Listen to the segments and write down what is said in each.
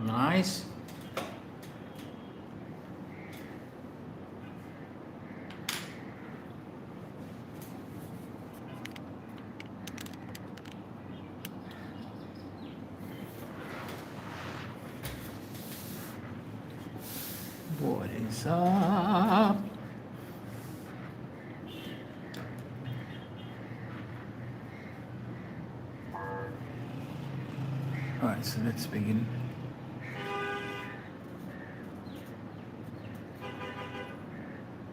Nice. What is up? Alright, so let's begin.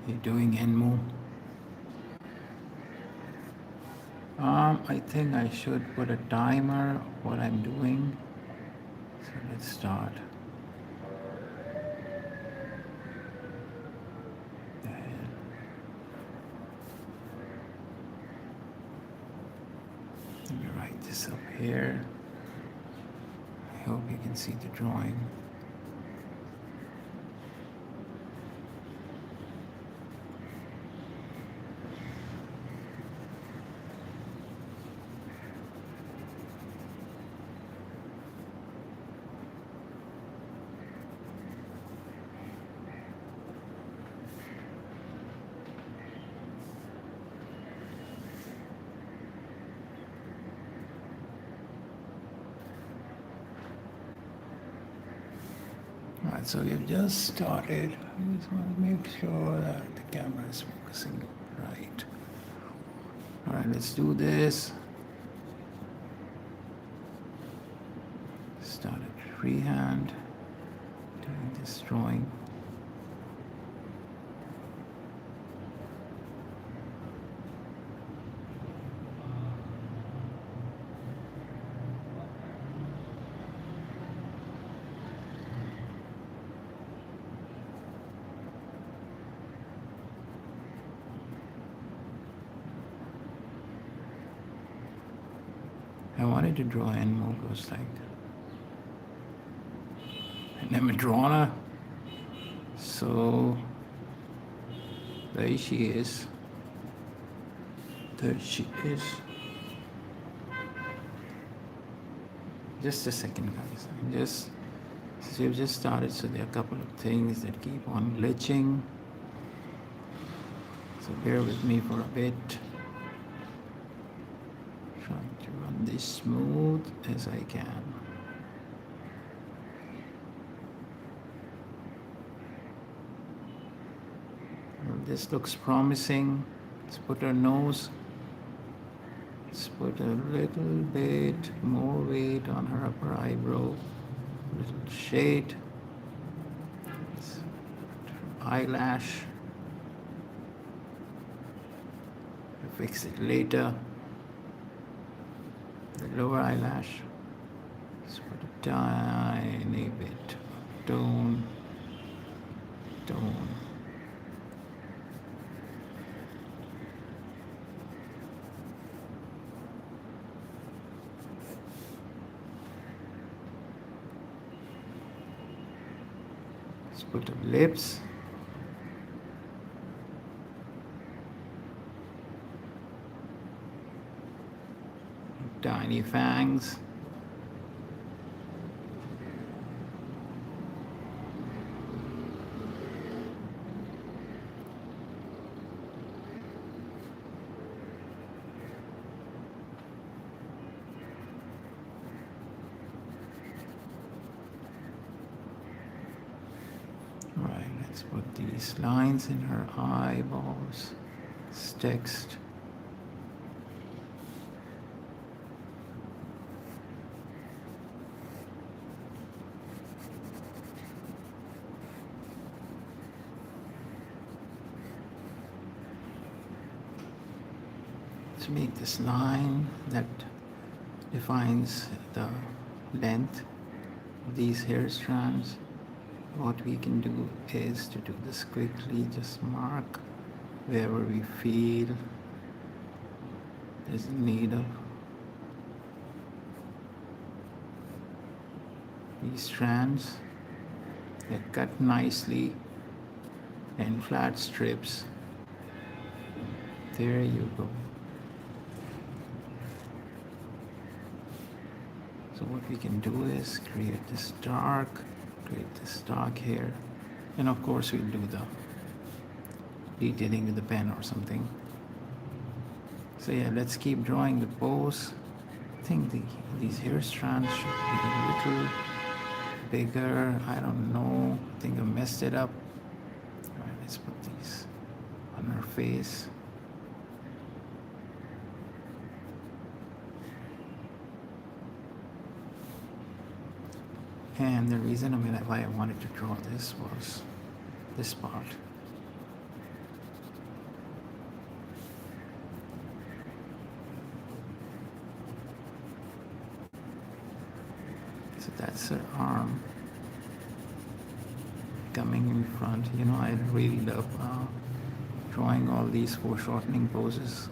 You're doing Enmo. I think I should put a timer of what I'm doing. So let's start. The hell? Let me write this up here. I hope you can see the drawing. Alright, so we've just started. I just want to make sure that the camera is focusing right. Alright, let's do this. Started freehand doing this drawing. I wanted to draw animal goes like I never drawn her. So there she is. There she is. Just a second, guys. So we've just started, so there are a couple of things that keep on glitching. So bear with me for a bit. Trying to run this smooth as I can. Well, this looks promising. Let's put our nose. Let's put a little bit more weight on her upper eyebrow. A little shade. Let's put her eyelash. We'll fix it later. The lower eyelash. Let's put a tiny bit of tone. Let's put the lips. Tiny fangs. All right, let's put these lines in her eyeballs. It's text. To make this line that defines the length of these hair strands, what we can do is to do this quickly. Just mark wherever we feel there's a need of these strands. They're cut nicely in flat strips. There you go. So what we can do is create this dark here, and of course we'll do the detailing with the pen or something. So yeah, let's keep drawing the pose. I think these hair strands should be a little bigger. I don't know. I think I messed it up. All right, let's put these on her face. And the reason why I wanted to draw this was this part. So that's her arm coming in front. You know, I really love drawing all these foreshortening poses.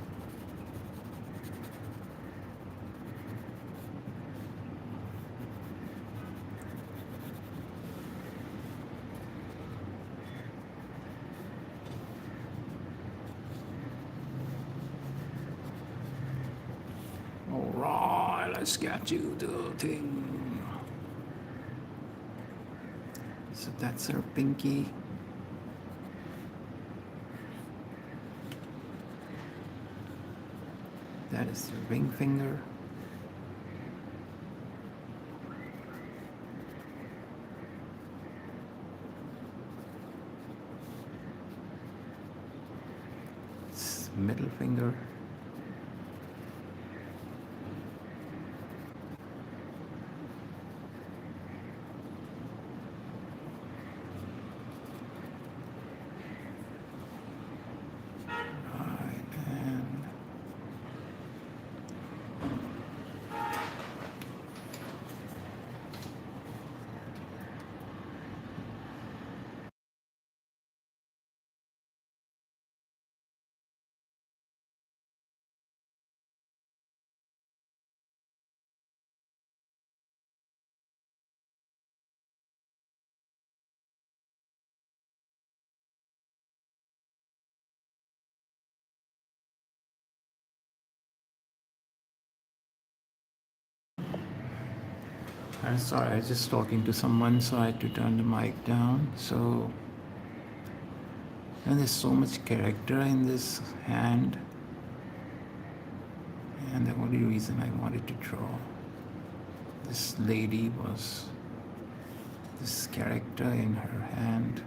Alright, let's get you the thing. So that's her pinky. That is the ring finger. It's middle finger. I'm sorry, I was just talking to someone, so I had to turn the mic down. So, and there's so much character in this hand, and the only reason I wanted to draw this lady was this character in her hand.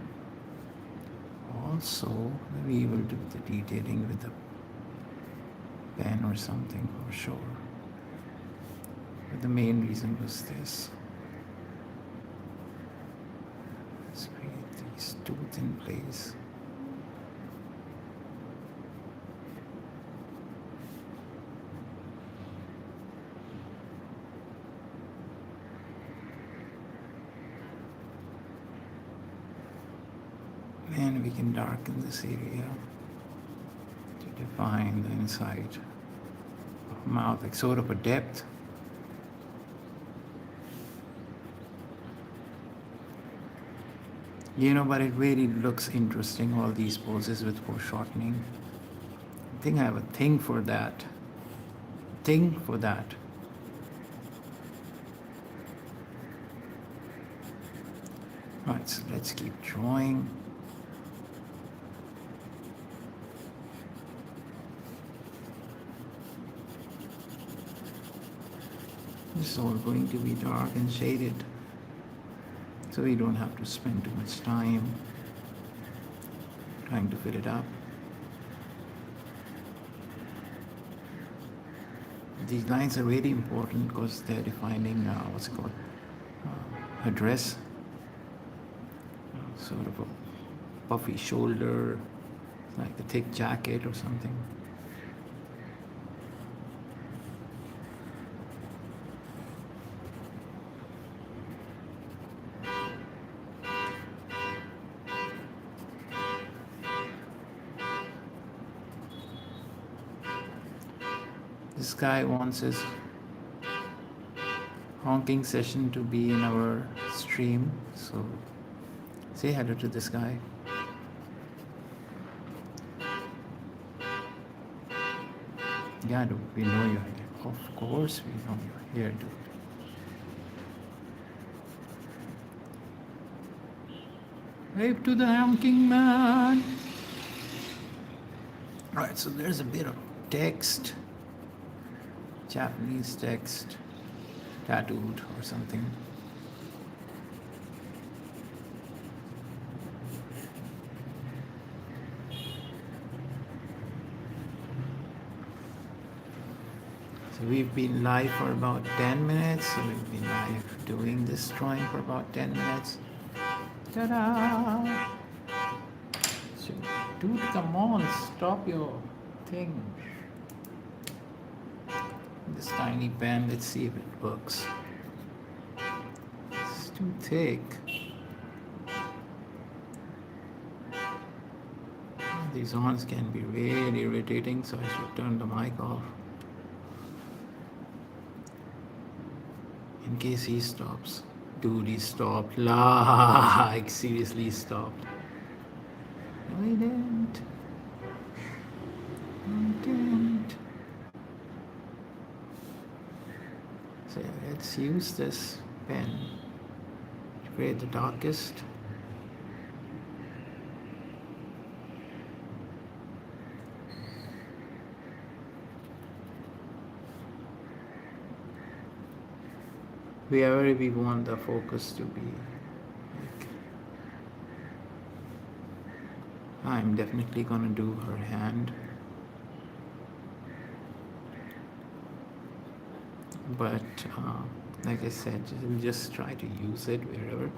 Also, we will do the detailing with a pen or something for sure. But the main reason was this. Let's create these tooth in place. And we can darken this area to define the inside of mouth, like sort of a depth. You know, but it really looks interesting, all these poses with foreshortening. I think I have a thing for that. Thing for that. Right, so let's keep drawing. This is all going to be dark and shaded, so we don't have to spend too much time trying to fill it up. These lines are really important because they're defining what's it called, her dress. Sort of a puffy shoulder, like a thick jacket or something. This guy wants his honking session to be in our stream, so Say hello to this guy. Yeah, dude, we know you're here. Of course we know you're here, dude. Wave to the honking man. Alright, so there's a bit of text, Japanese text, tattooed or something. So we've been live for about 10 minutes. So we've been live doing this drawing for about 10 minutes. Ta-da! So, dude, come on, stop your thing. This tiny pen, let's see if it works. It's too thick. These horns can be really irritating, so I should turn the mic off. In case he stops. Dude, he stopped. Like, seriously, he stopped. No, he didn't. No, he didn't. So let's use this pen to create the darkest. Wherever we want the focus to be. Like, I'm definitely gonna do her hand. But like I said, we'll just try to use it wherever.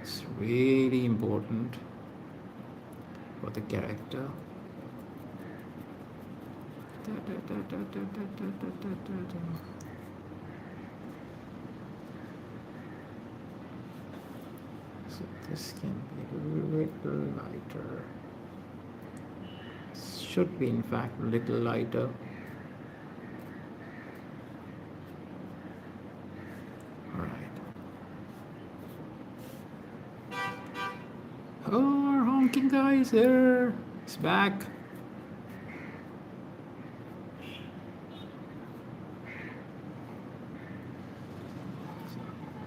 It's really important for the character. So this can be a little lighter. Should be in fact a little lighter. Alright. Oh, our honking guy is here. He's back.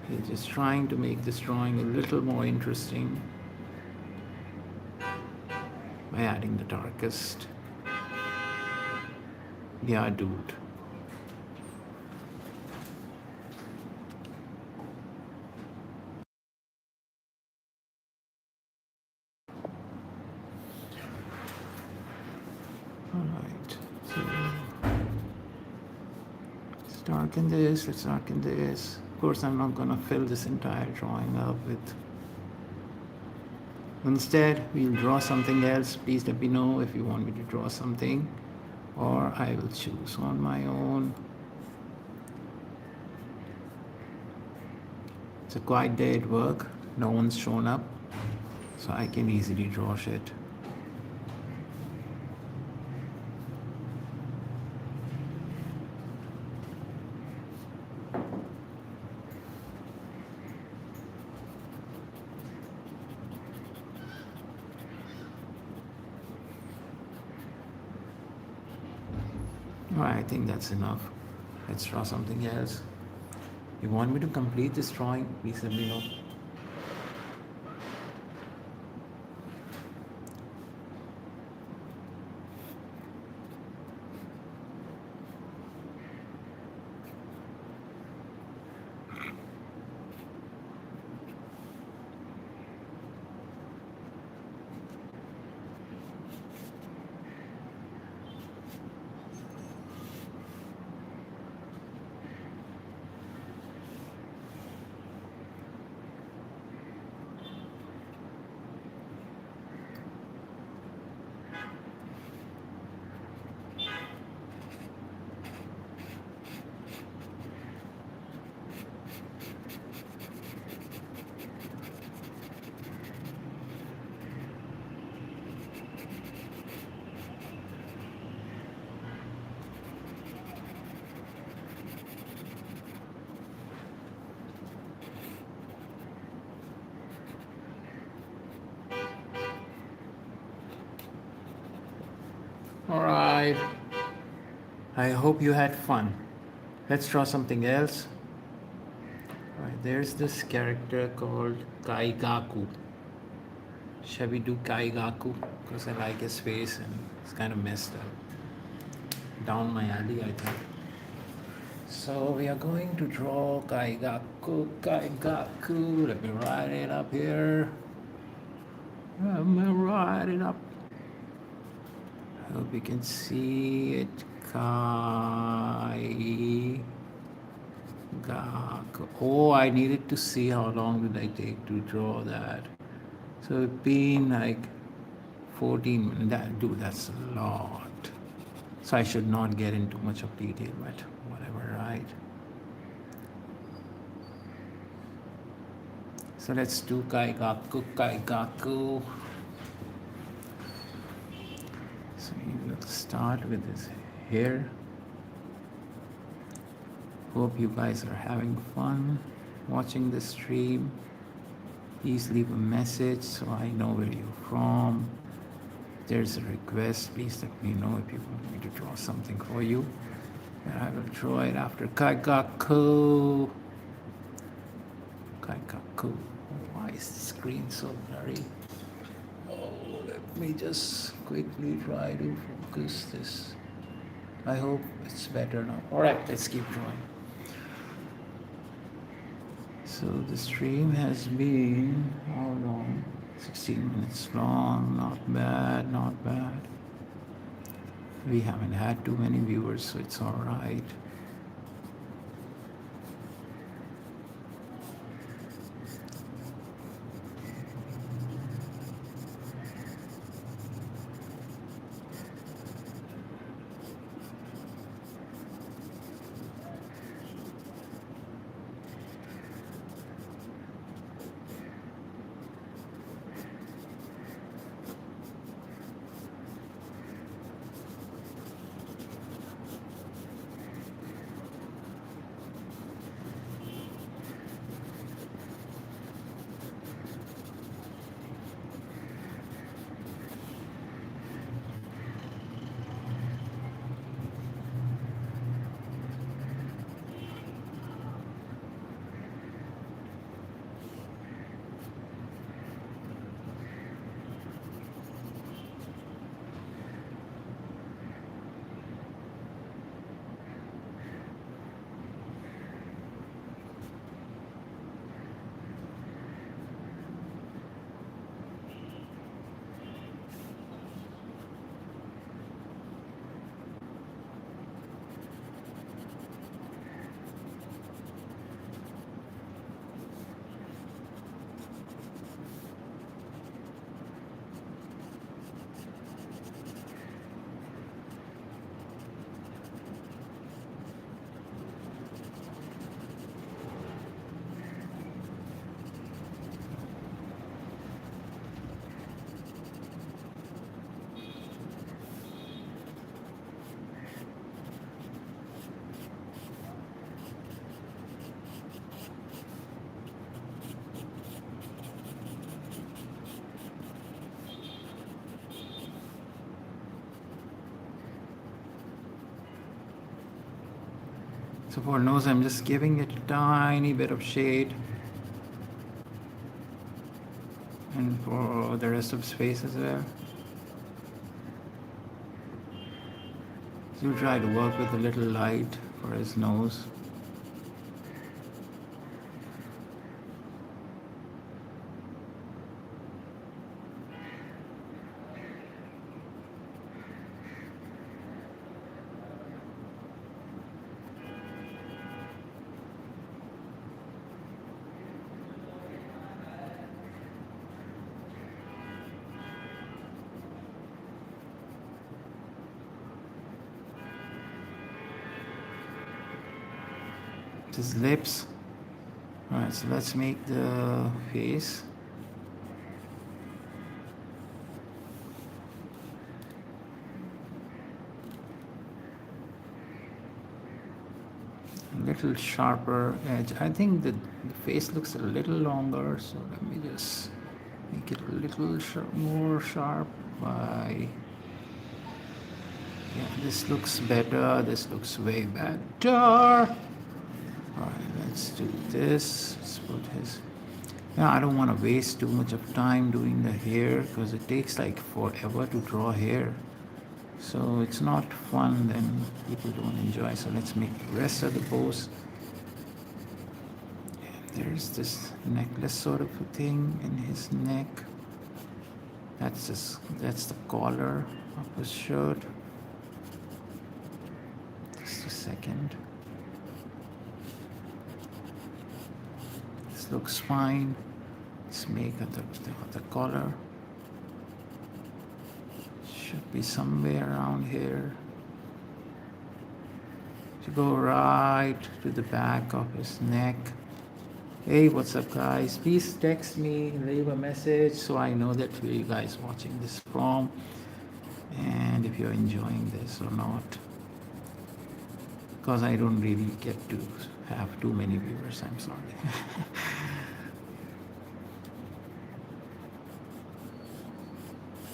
He's just trying to make this drawing a little more interesting by adding the darkest. Yeah, dude. Alright, so let's darken this, let's darken this. Of course, I'm not going to fill this entire drawing up with. Instead, we'll draw something else. Please let me know if you want me to draw something, or I will choose on my own. It's a quiet day at work. No one's shown up, so I can easily draw shit. Alright, I think that's enough. Let's draw something else. You want me to complete this drawing? Please let me know. Alright. I hope you had fun. Let's draw something else. Alright, there's this character called Kaigaku. Shall we do Kaigaku? Because I like his face and it's kind of messed up. Down my alley, I think. So we are going to draw Kaigaku. Kaigaku. Let me write it up here. Let me write it up. Hope you can see it. Kaigaku. Oh, I needed to see how long did I take to draw that. So it's been like 14 minutes. Dude, that's a lot. So I should not get into much of detail, but whatever, right? So let's do Kaigaku, Kaigaku. So we'll start with this here. Hope you guys are having fun watching the stream. Please leave a message so I know where you're from. If there's a request, please let me know if you want me to draw something for you. And I will draw it after Kaigaku. Kaigaku. Why is the screen so blurry? Oh, let me just quickly try to focus this. I hope it's better now. Alright, let's keep drawing. So the stream has been, how long? 16 minutes long. Not bad, not bad. We haven't had too many viewers, so it's alright. So for nose, I'm just giving it a tiny bit of shade. And for the rest of his face as well. So try to work with a little light for his nose. His lips. Alright, so let's make the face. A little sharper edge. I think the face looks a little longer, so let me just make it a little more sharp by Yeah, this looks better. This looks way better. Alright, let's do this. Let's put his. Yeah, I don't want to waste too much of time doing the hair because it takes like forever to draw hair. So it's not fun, then people don't enjoy. So let's make the rest of the pose. There's this necklace sort of a thing in his neck. That's the collar of his shirt. Just a second. This looks fine. Let's make the collar. Should be somewhere around here. To go right to the back of his neck. Hey, what's up, guys? Please text me, leave a message so I know that where you guys watching this from and if you're enjoying this or not. Because I don't really get to have too many viewers, I'm sorry.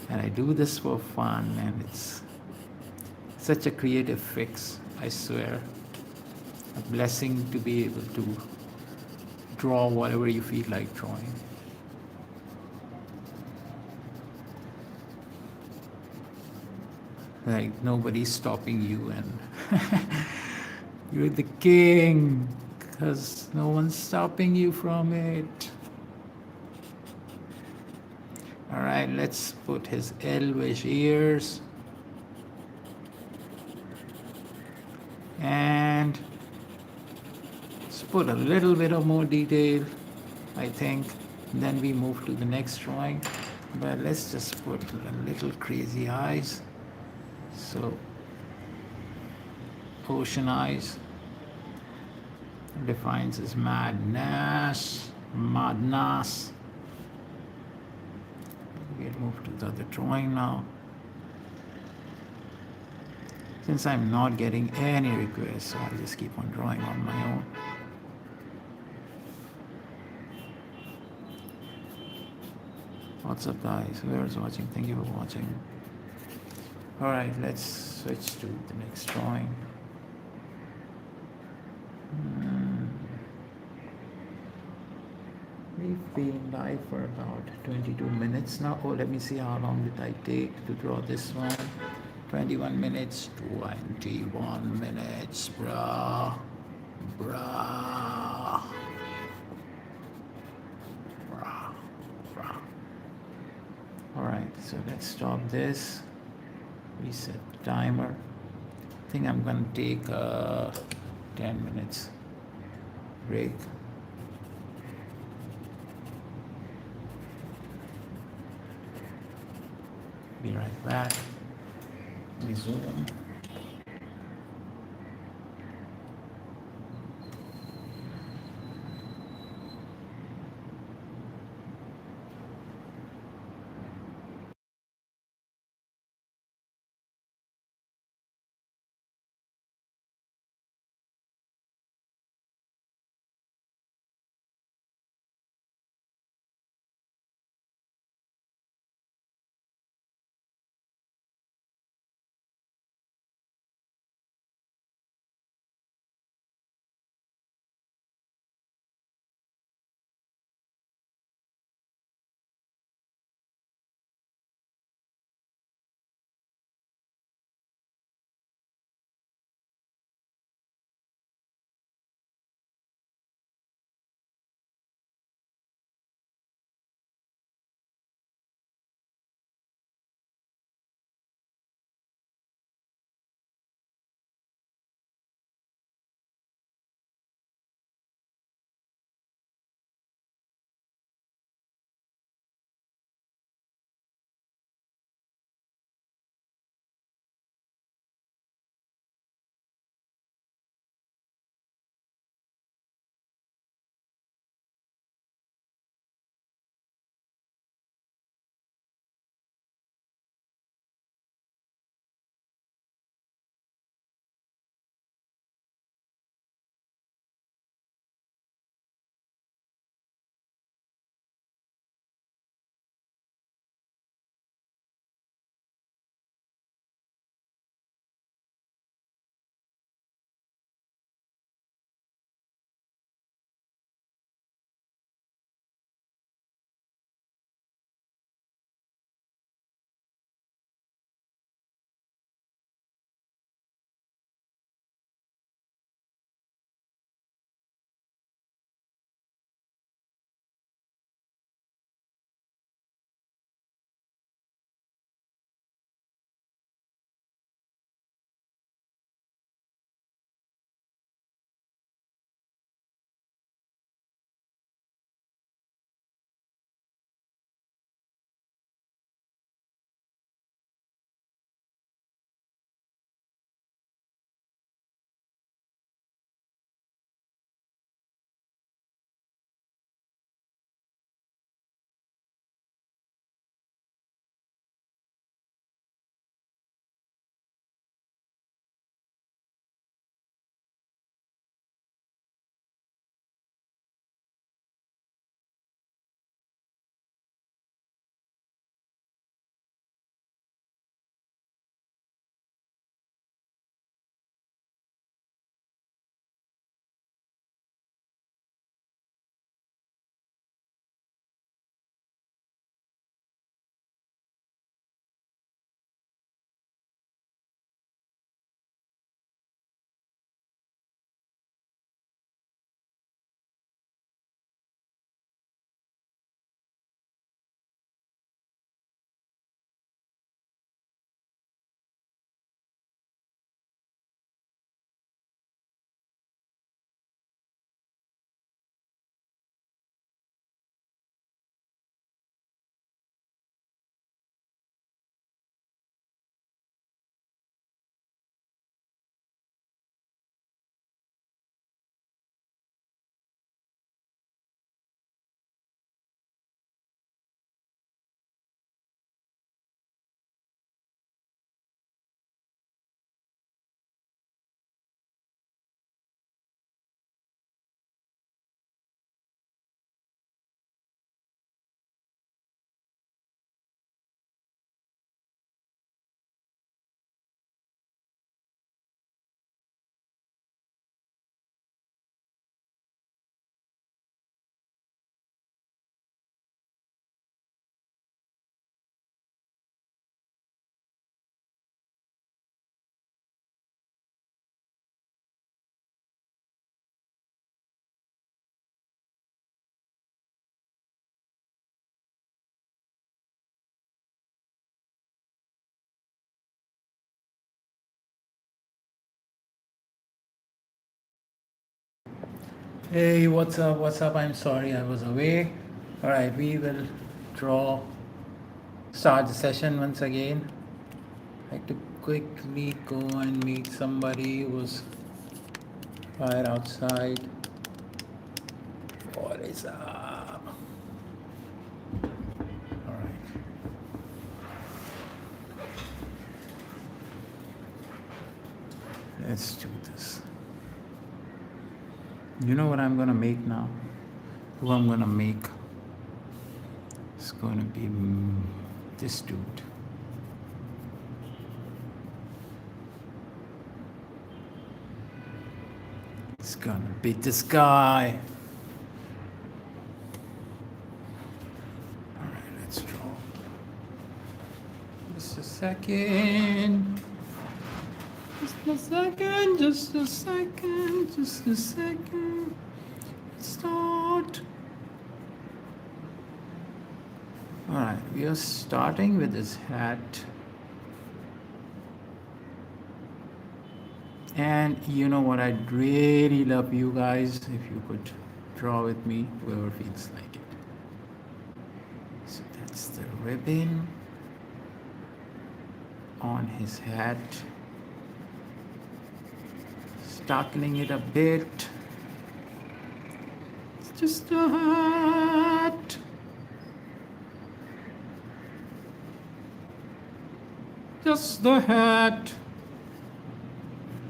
And I do this for fun, and it's such a creative fix, I swear. A blessing to be able to draw whatever you feel like drawing. Like nobody's stopping you, and you're the king because no one's stopping you from it. All right, let's put his elvish ears. And let's put a little bit of more detail, I think. Then we move to the next drawing. But let's just put a little crazy eyes. So, ocean eyes defines as madness. Madness. We'll move to the other drawing now. Since I'm not getting any requests, so I'll just keep on drawing on my own. What's up, guys? Whoever's watching, thank you for watching. Alright, let's switch to the next drawing. We've been live for about 22 minutes now. Oh, let me see how long did I take to draw this one. 21 minutes. 21 minutes, bruh. Bruh. Bruh. Bruh. Alright, so let's stop this. Reset the timer. I think I'm gonna take a 10 minutes break. Be right back. Resume. Hey, what's up? What's up? I'm sorry I was away. All right, we will draw. Start the session once again. I like to quickly go and meet somebody who's right outside. What is up? All right, let's do this. You know what I'm gonna make now? Who I'm gonna make? It's gonna be this dude. It's gonna be this guy. All right, let's draw. Just a second. Just a second. Just a second. Just a second. Start. All right, we are starting with his hat. And you know what? I'd really love you guys if you could draw with me, whoever feels like it. So that's the ribbon on his hat. Starkling it a bit. It's just a hat. Just the hat.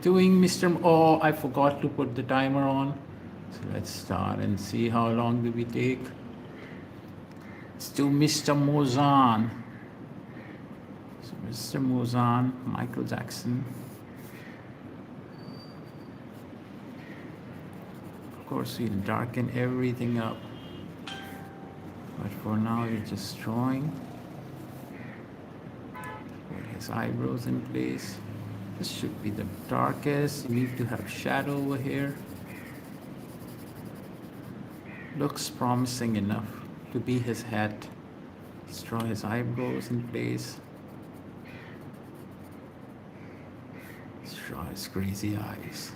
Doing Mr. Oh, I forgot to put the timer on. So let's start and see how long do we take. Let's do Mr. Mozan. So Mr. Mozan, Michael Jackson. Of course, we'll darken everything up. But for now, you're just drawing. Put his eyebrows in place. This should be the darkest. You need to have shadow over here. Looks promising enough to be his hat. Let's draw his eyebrows in place. Let's draw his crazy eyes.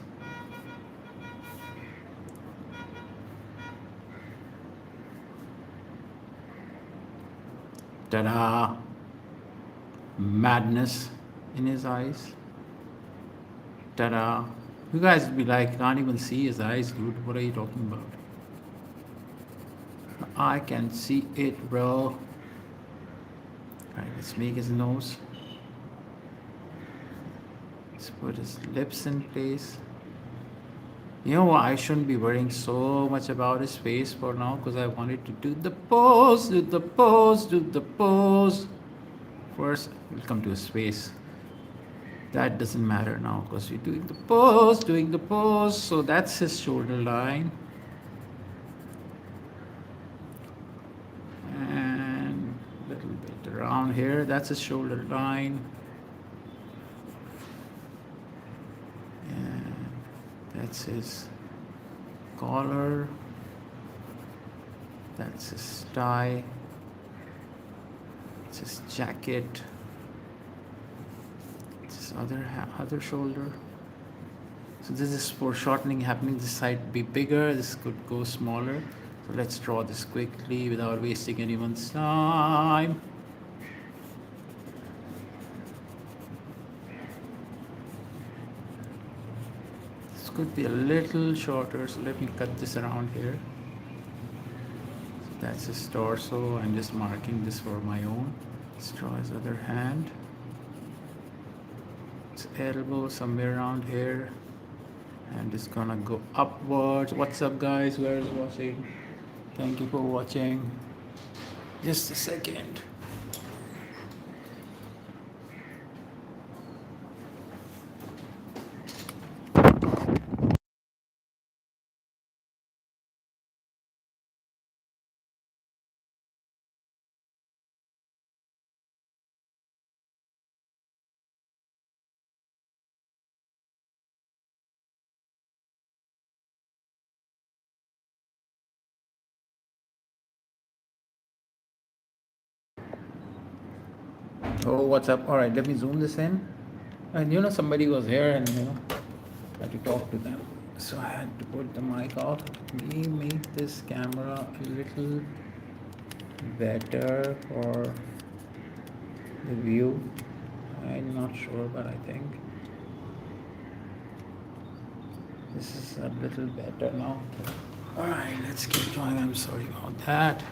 Ta-da! Madness in his eyes. Ta-da! You guys would be like, can't even see his eyes, dude. What are you talking about? I can see it, bro. Alright, let's make his nose. Let's put his lips in place. You know what? I shouldn't be worrying so much about his face for now because I wanted to do the pose, do the pose, do the pose. First, we'll come to his face. That doesn't matter now because we're doing the pose, doing the pose. So that's his shoulder line. And a little bit around here, that's his shoulder line. And that's his collar. That's his tie. It's his jacket. It's his other shoulder. So this is for shortening happening. This side be bigger. This could go smaller. So let's draw this quickly without wasting anyone's time. This could be a little shorter. So let me cut this around here. So that's his torso. I'm just marking this for my own. Let's draw his other hand. His elbow somewhere around here. And it's gonna go upwards. What's up, guys? Where is watching? Thank you for watching. Just a second. Oh, what's up? All right, let me zoom this in. And somebody was here and I had to talk to them. So I had to put the mic off. We make this camera a little better for the view. I'm not sure, but I think this is a little better now. Alright, let's keep going. I'm sorry about that.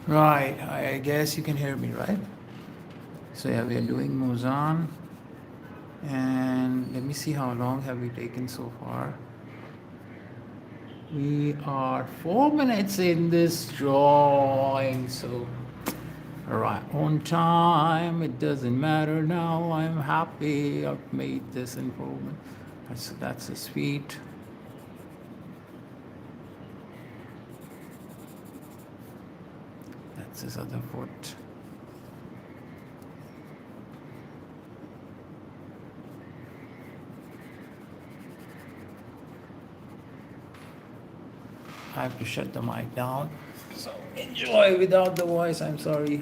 Right, I guess you can hear me, right? So yeah, we are doing Mozan, and let me see how long have we taken so far. We are 4 minutes in this drawing, so right on time. It doesn't matter now. I'm happy I've made this improvement. That's his feet. That's his other foot. I have to shut the mic down. So enjoy without the voice. I'm sorry.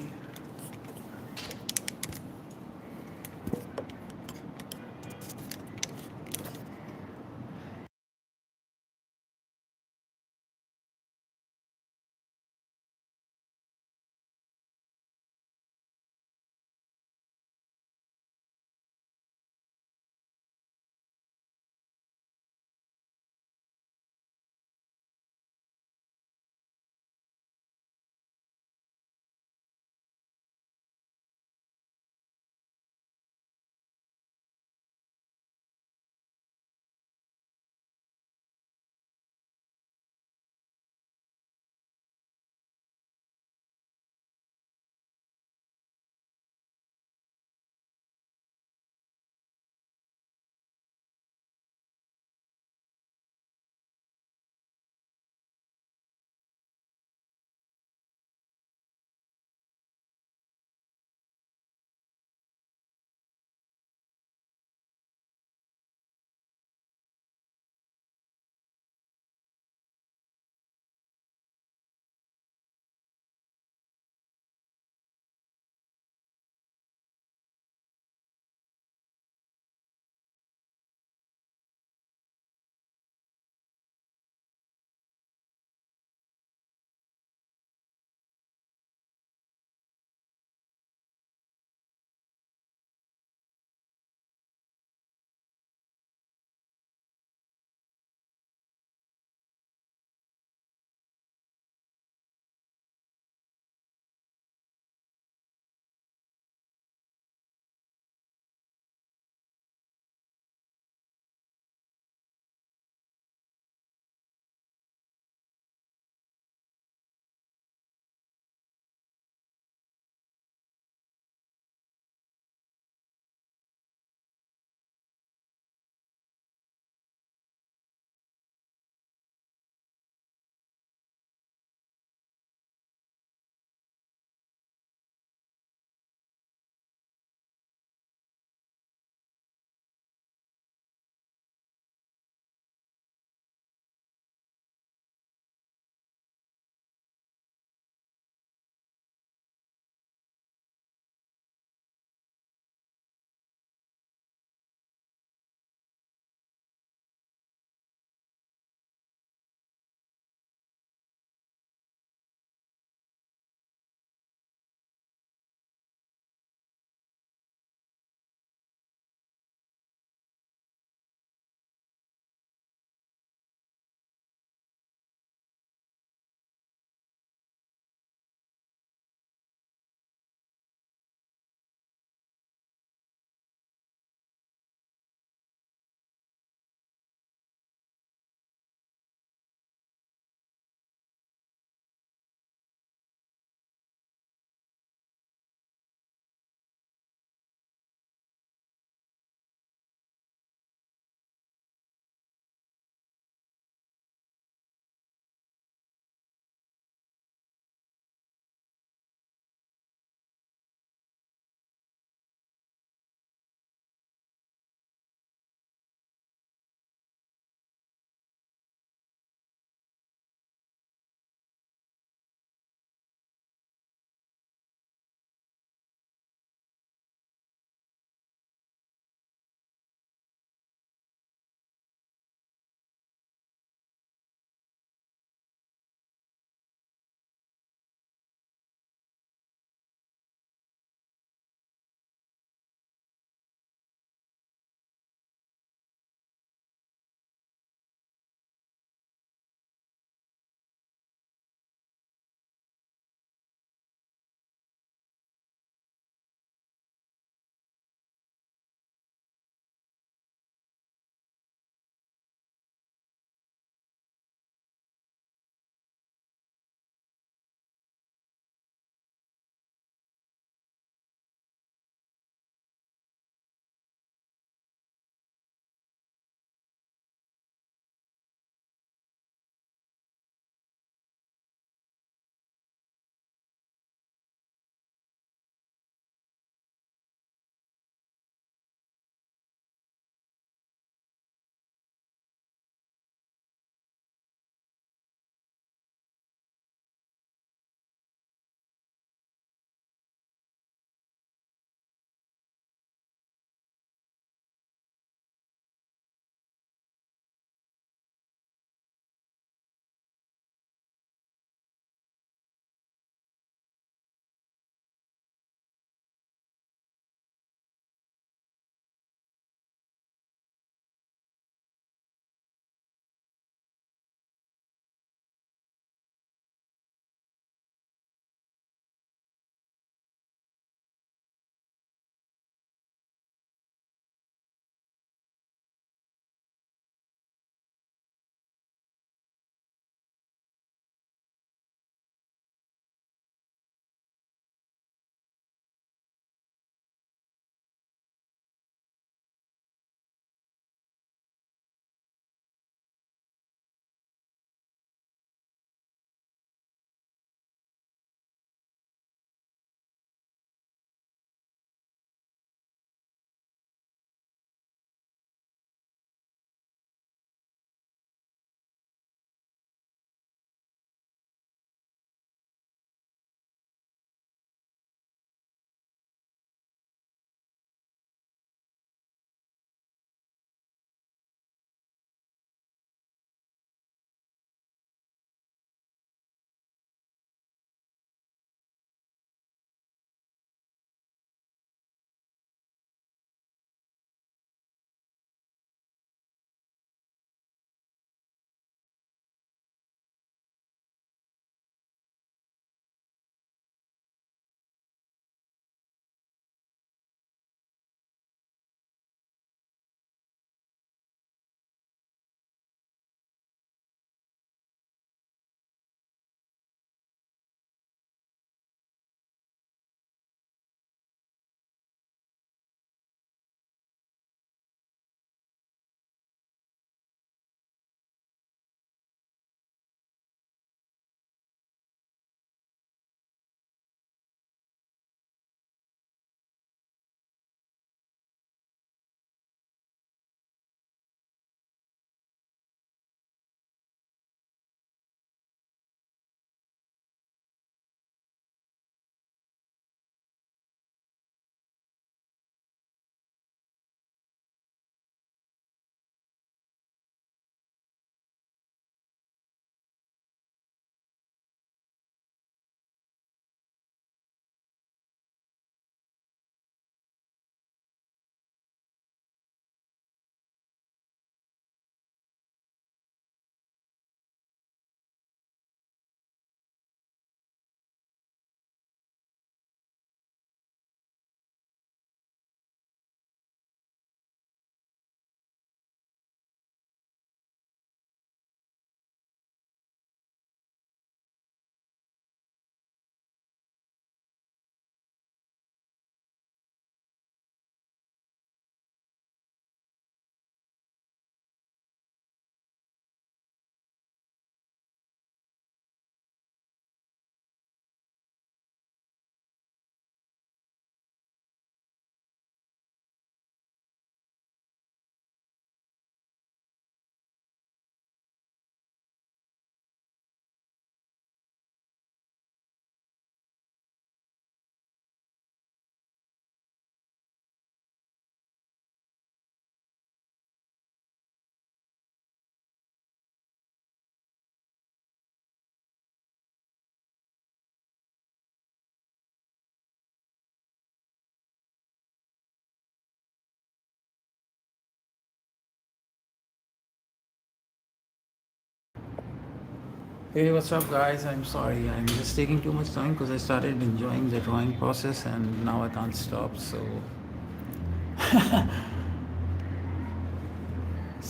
Hey, what's up, guys? I'm sorry. I'm just taking too much time because I started enjoying the drawing process and now I can't stop. So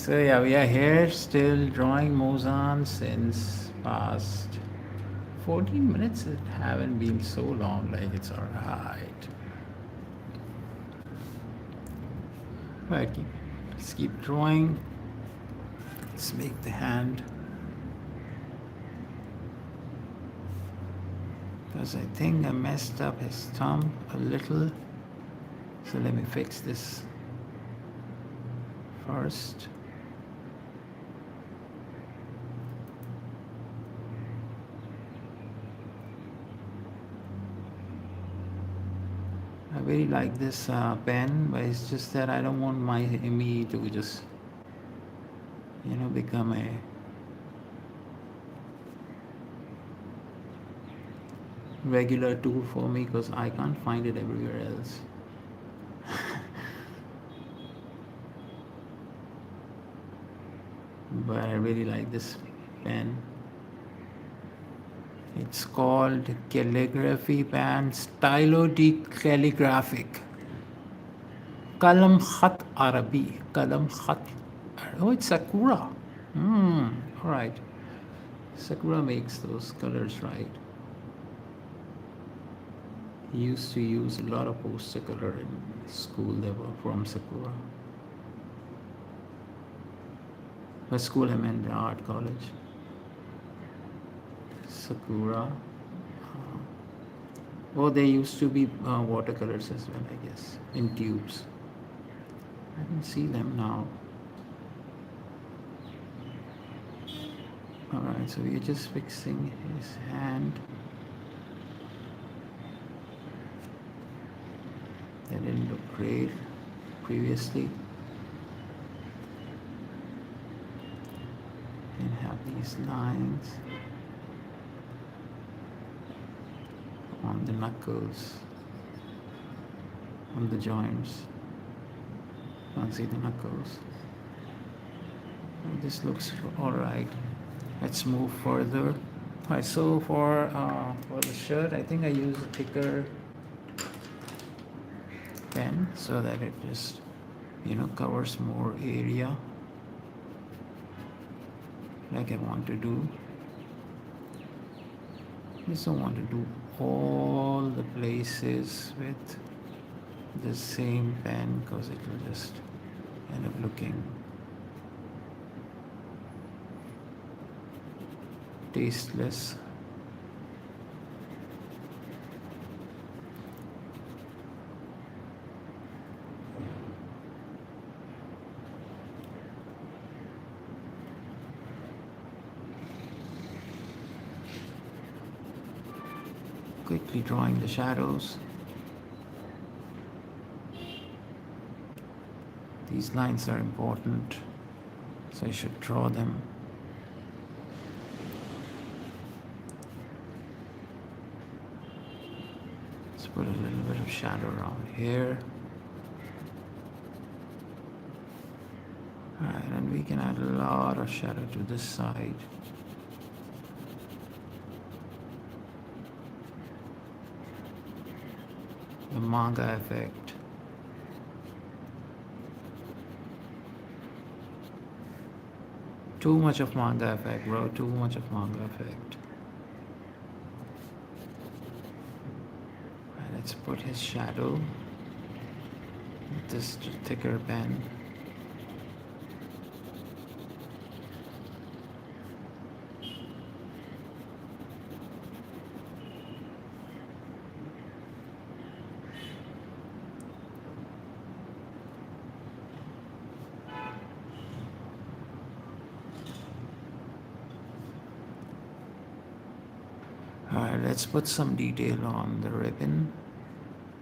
yeah, we are here still drawing Mozan since past 14 minutes. It haven't been so long. Like it's alright. Right, let's keep drawing. Let's make the hand. Because I think I messed up his thumb a little. So let me fix this first. I really like this pen, but it's just that I don't want me to just, become a regular tool for me because I can't find it everywhere else. But I really like this pen. It's called calligraphy pen, stylo de calligraphic. Kalam Khat Arabi. Kalam Khat. Oh, it's Sakura. All right. Sakura makes those colors, right? He used to use a lot of poster color in school. They were from Sakura. By school, I meant the art college. Sakura. Oh, they used to be watercolors as well, I guess, in tubes. I can see them now. Alright, so we're just fixing his hand. That didn't look great previously. And have these lines on the knuckles, on the joints. Can't see the knuckles. This looks alright. Let's move further. Alright, so for the shirt, I think I use a thicker pen so that it just covers more area like I want to do. I just don't want to do all the places with the same pen because it will just end up looking tasteless. Quickly drawing the shadows. These lines are important, so I should draw them. Let's put a little bit of shadow around here. Alright, and we can add a lot of shadow to this side. The manga effect. Too much of manga effect, bro. Too much of manga effect. Right, let's put his shadow with this thicker pen. Alright, let's put some detail on the ribbon.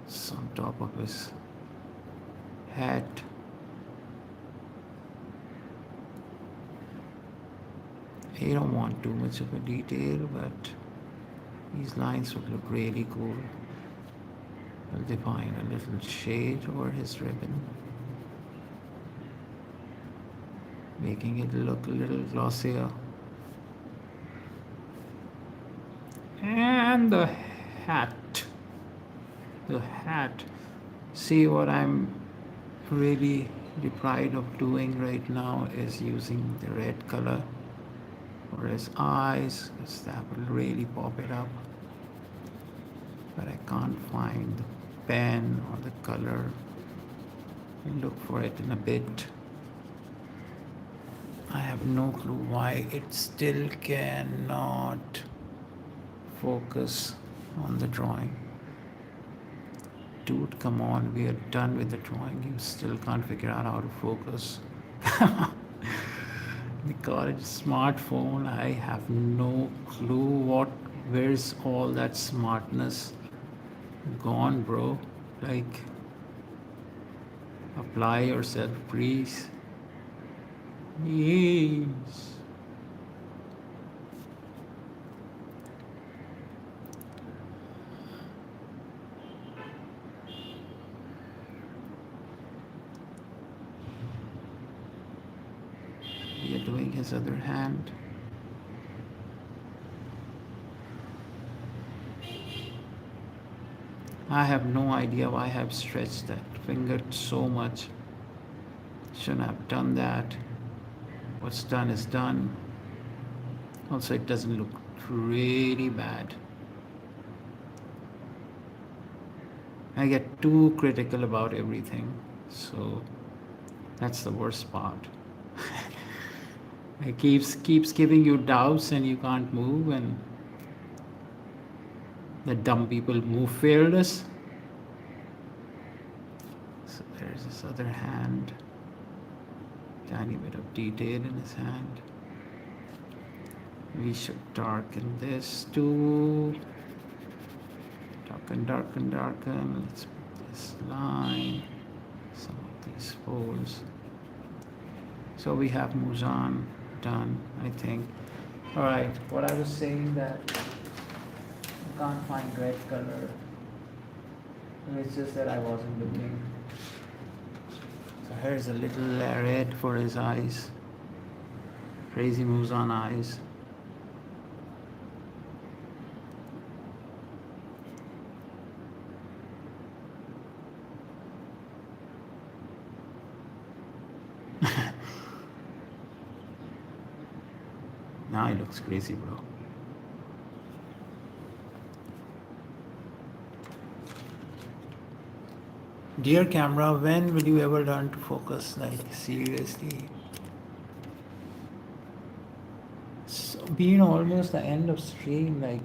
It's on top of his hat. You don't want too much of a detail, but these lines would look really cool. I'll define a little shade over his ribbon, making it look a little glossier. And the hat. The hat. See, what I'm really deprived of doing right now is using the red color for his eyes, because that will really pop it up. But I can't find the pen or the color. I'll look for it in a bit. I have no clue why it still cannot focus on the drawing. Dude, come on, we are done with the drawing. You still can't figure out how to focus. The college smartphone, I have no clue where's all that smartness gone, bro. Like, apply yourself, please. Yes. We are doing his other hand. I have no idea why I have stretched that finger so much. Shouldn't have done that. What's done is done. Also, it doesn't look really bad. I get too critical about everything, so that's the worst part. It keeps giving you doubts and you can't move, and the dumb people move fearless. So there's his other hand. Tiny bit of detail in his hand. We should darken this too. Darken, darken, darken. Let's put this line. Some of these folds. So we have Muzan done, I think. All right, what I was saying that I can't find red color. It's just that I wasn't looking. So here's a little red for his eyes. Crazy Muzan eyes. Now he looks crazy, bro. Dear camera, when will you ever learn to focus? Like, seriously. So, being almost the end of stream, like,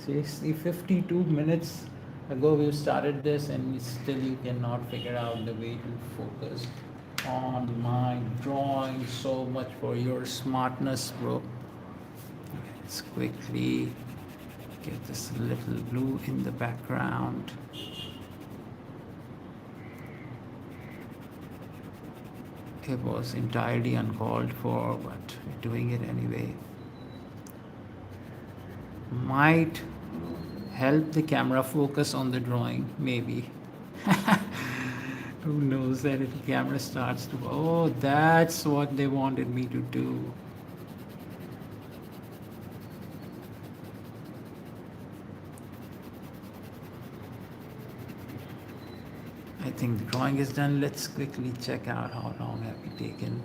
seriously, 52 minutes ago we started this, and still you cannot figure out the way to focus on my drawing. So much for your smartness, bro. Let's quickly get this little blue in the background. It was entirely uncalled for, but we're doing it anyway. Might help the camera focus on the drawing, maybe. Who knows that if the camera starts to, oh, that's what they wanted me to do. I think the drawing is done. Let's quickly check out how long have we taken.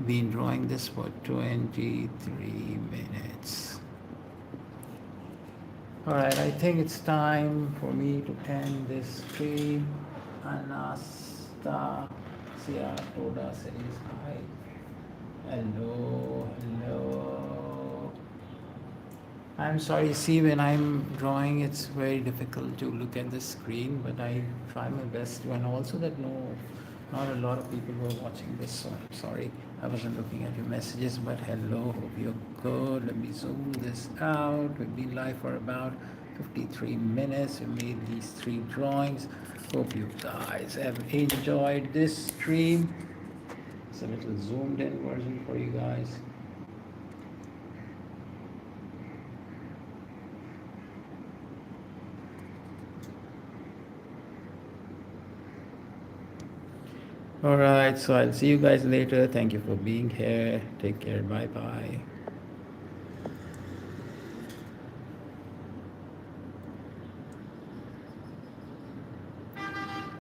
Been drawing this for 23 minutes. All right, I think it's time for me to end this stream. Anastasia Toda says hi. Hello, hello. I'm sorry, see, when I'm drawing, it's very difficult to look at the screen, but I try my best to, and also that not a lot of people were watching this, so I'm sorry I wasn't looking at your messages, but hello, hope you're good. Let me zoom this out. We've been live for about 53 minutes. We made these 3 drawings. Hope you guys have enjoyed this stream. It's a little zoomed in version for you guys. All right, so I'll see you guys later. Thank you for being here. Take care. Bye bye.